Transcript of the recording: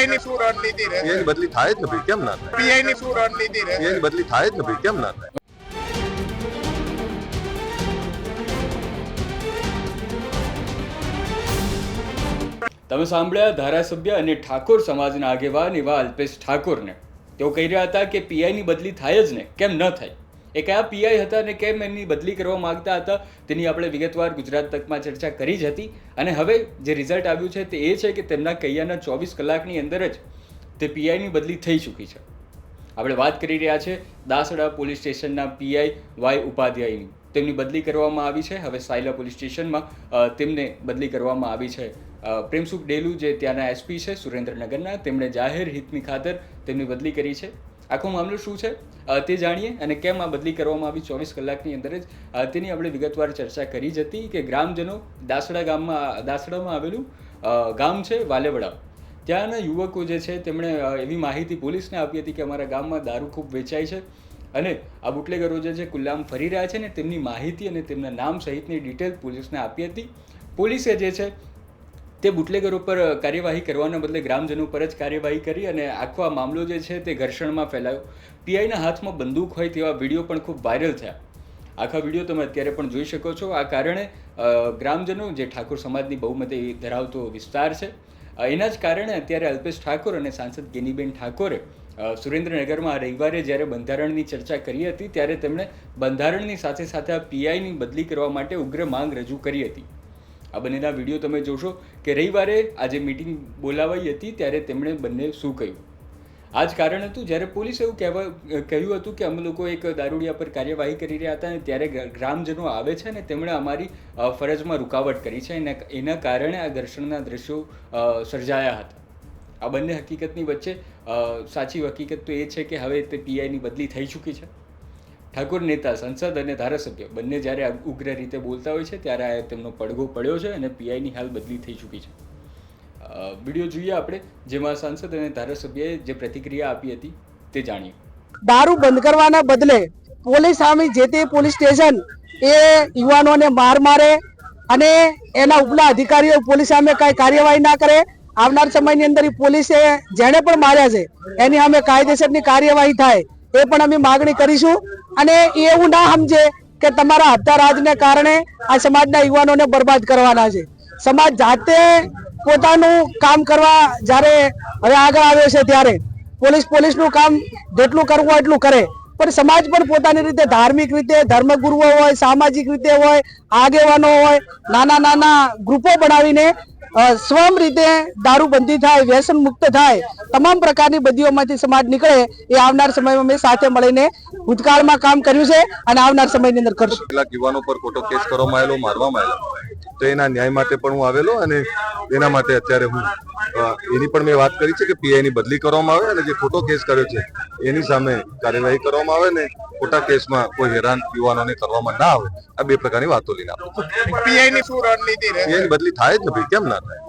PI ની શું રણનીતિ રહે? એની બદલી થાય જ ને ભાઈ, કેમ ના થાય? પીઆઈ ની શું રણનીતિ રહે? એની બદલી થાય જ ને ભાઈ, કેમ ના થાય? તમે સાંભળ્યા ધારાસભ્ય અને ઠાકોર સમાજના આગેવાન એવા અલ્પેશ ઠાકોરને. તેઓ કહી રહ્યા હતા કે પીઆઈની બદલી થાય જ ને, કેમ ન થાય? એ કયા પીઆઈ હતા અને કેમ એમની બદલી કરવા માંગતા હતા તેની આપણે વિગતવાર ગુજરાત તકમાં ચર્ચા કરી જ હતી. અને હવે જે રિઝલ્ટ આવ્યું છે તે એ છે કે તેમના કૈયાના 24 કલાકની અંદર જ તે પીઆઈની બદલી થઈ ચૂકી છે. આપણે વાત કરી રહ્યા છે દાસડા પોલીસ સ્ટેશનના પીઆઈ વાય ઉપાધ્યાયની. તેમની બદલી કરવામાં આવી છે. હવે સાયલા પોલીસ સ્ટેશનમાં તેમને બદલી કરવામાં આવી છે. પ્રેમસુખ ડેલુ જે ત્યાંના એસપી છે સુરેન્દ્રનગરના, તેમણે જાહેર હિતની ખાતર તેમની બદલી કરી છે. આખો મામલો શું છે તે જાણીએ અને કેમ આ બદલી કરવામાં આવી 24 કલાકની અંદર જ તેની આપણે વિગતવાર ચર્ચા કરી જ હતી. કે ગ્રામજનો દાસડામાં આવેલું ગામ છે વાલેવડા, ત્યાંના યુવકો જે છે તેમણે એવી માહિતી પોલીસને આપી હતી કે અમારા ગામમાં દારૂ ખૂબ વેચાય છે અને આ બુટલેગરો જે છે ખુલ્લામ ફરી રહ્યા છે ને તેમની માહિતી અને તેમના નામ સહિતની ડિટેલ પોલીસને આપી હતી. પોલીસે જે છે તે બુટલેગરો પર કાર્યવાહી કરવાના બદલે ગ્રામજનો પર જ કાર્યવાહી કરી અને આખો આ મામલો જે છે તે ઘર્ષણમાં ફેલાયો. પીઆઈના હાથમાં બંદૂક હોય તેવા વિડીયો પણ ખૂબ વાયરલ થયા. આખા વિડીયો તમે અત્યારે પણ જોઈ શકો છો. આ કારણે ગ્રામજનો જે ઠાકોર સમાજની બહુમતી ધરાવતો વિસ્તાર છે એના જ કારણે અત્યારે અલ્પેશ ઠાકોર અને સાંસદ ગેનીબેન ઠાકોરે સુરેન્દ્રનગરમાં રવિવારે જ્યારે બંધારણની ચર્ચા કરી હતી ત્યારે તેમણે બંધારણની સાથે સાથે આ પીઆઈની બદલી કરવા માટે ઉગ્ર માંગ રજૂ કરી હતી. આ બંનેના વિડીયો તમે જોશો કે રવિવારે આજે મિટિંગ બોલાવાઈ હતી ત્યારે તેમણે બંને શું કહ્યું. આ જ કારણ હતું જ્યારે પોલીસે એવું કહ્યું હતું કે અમે લોકો એક દારૂડિયા પર કાર્યવાહી કરી રહ્યા હતા અને ત્યારે ગ્રામજનો આવે છે અને તેમણે અમારી ફરજમાં રૂકાવટ કરી છે અને એના કારણે આ ઘર્ષણના દ્રશ્યો સર્જાયા હતા. આ બંને હકીકતની વચ્ચે સાચી હકીકત તો એ છે કે હવે તે પીઆઈની બદલી થઈ ચૂકી છે. ઠાકોર નેતા, સંસદ અને ધારાસભ્ય બંને જ્યારે ઉગ્ર રીતે બોલતા હોય છે ત્યારે તેમનો પડઘો પડ્યો છે અને પીઆઈની હાલ બદલી થઈ ચૂકી છે. વિડીયો જોઈએ આપણે, જેમાં સાંસદ અને ધારાસભ્યએ જે પ્રતિક્રિયા આપી હતી તે જાણીએ. દારૂ બંધ કરવાના બદલે પોલીસ સામે જે તે પોલીસ સ્ટેશન એ યુવાનોને મારે અને એના ઉપલા અધિકારીઓ પોલીસ સામે કઈ કાર્યવાહી ના કરે. આવનાર સમયની અંદર પોલીસે જેને પણ માર્યા છે એની સામે કાયદેસરની કાર્યવાહી થાય એ પણ અમે માગણી કરીશું. અને એવું ના સમજે કે તમારા હત્યા રાજને કારણે આ સમાજના યુવાનોને બરબાદ કરવાના છે. સમાજ જાતે પોતાનું કામ કરવા જ્યારે હવે આગળ આવ્યો છે ત્યારે પોલીસનું કામ જેટલું કરવું હોય એટલું કરે, પણ સમાજ પણ પોતાની રીતે ધાર્મિક રીતે ધર્મગુરુઓ હોય, સામાજિક રીતે હોય, આગેવાનો હોય, નાના ગ્રુપો બનાવીને સ્વયં રીતે દારૂબંધી થાય, વ્યસન મુક્ત થાય, તમામ પ્રકારની બદીઓમાંથી સમાજ નીકળે એ આવનાર સમયમાં મેં સાથે મળીને ભૂતકાળમાં કામ કર્યું છે અને આવનાર સમયની અંદર કરશું. કેટલાક યુવાનો પર ખોટો કેસ કરવામાં આવેલો, મારવામાં આવેલો, તો એના ન્યાય માટે પણ હું આવેલો અને એના માટે અત્યારે હું એની પણ મેં વાત કરી છે કે પીઆઈ ની બદલી કરવામાં આવે અને જે ખોટો કેસ કર્યો છે એની સામે કાર્યવાહી કરવામાં આવે ને ખોટા કેસમાં કોઈ હેરાન યુવાનોને કરવામાં ના આવે. આ બે પ્રકારની વાતો લઈને આપણે પીઆઈ ની શું રણનીતિ રહે? એની બદલી થાય જ ને ભાઈ, કેમ ના થાય?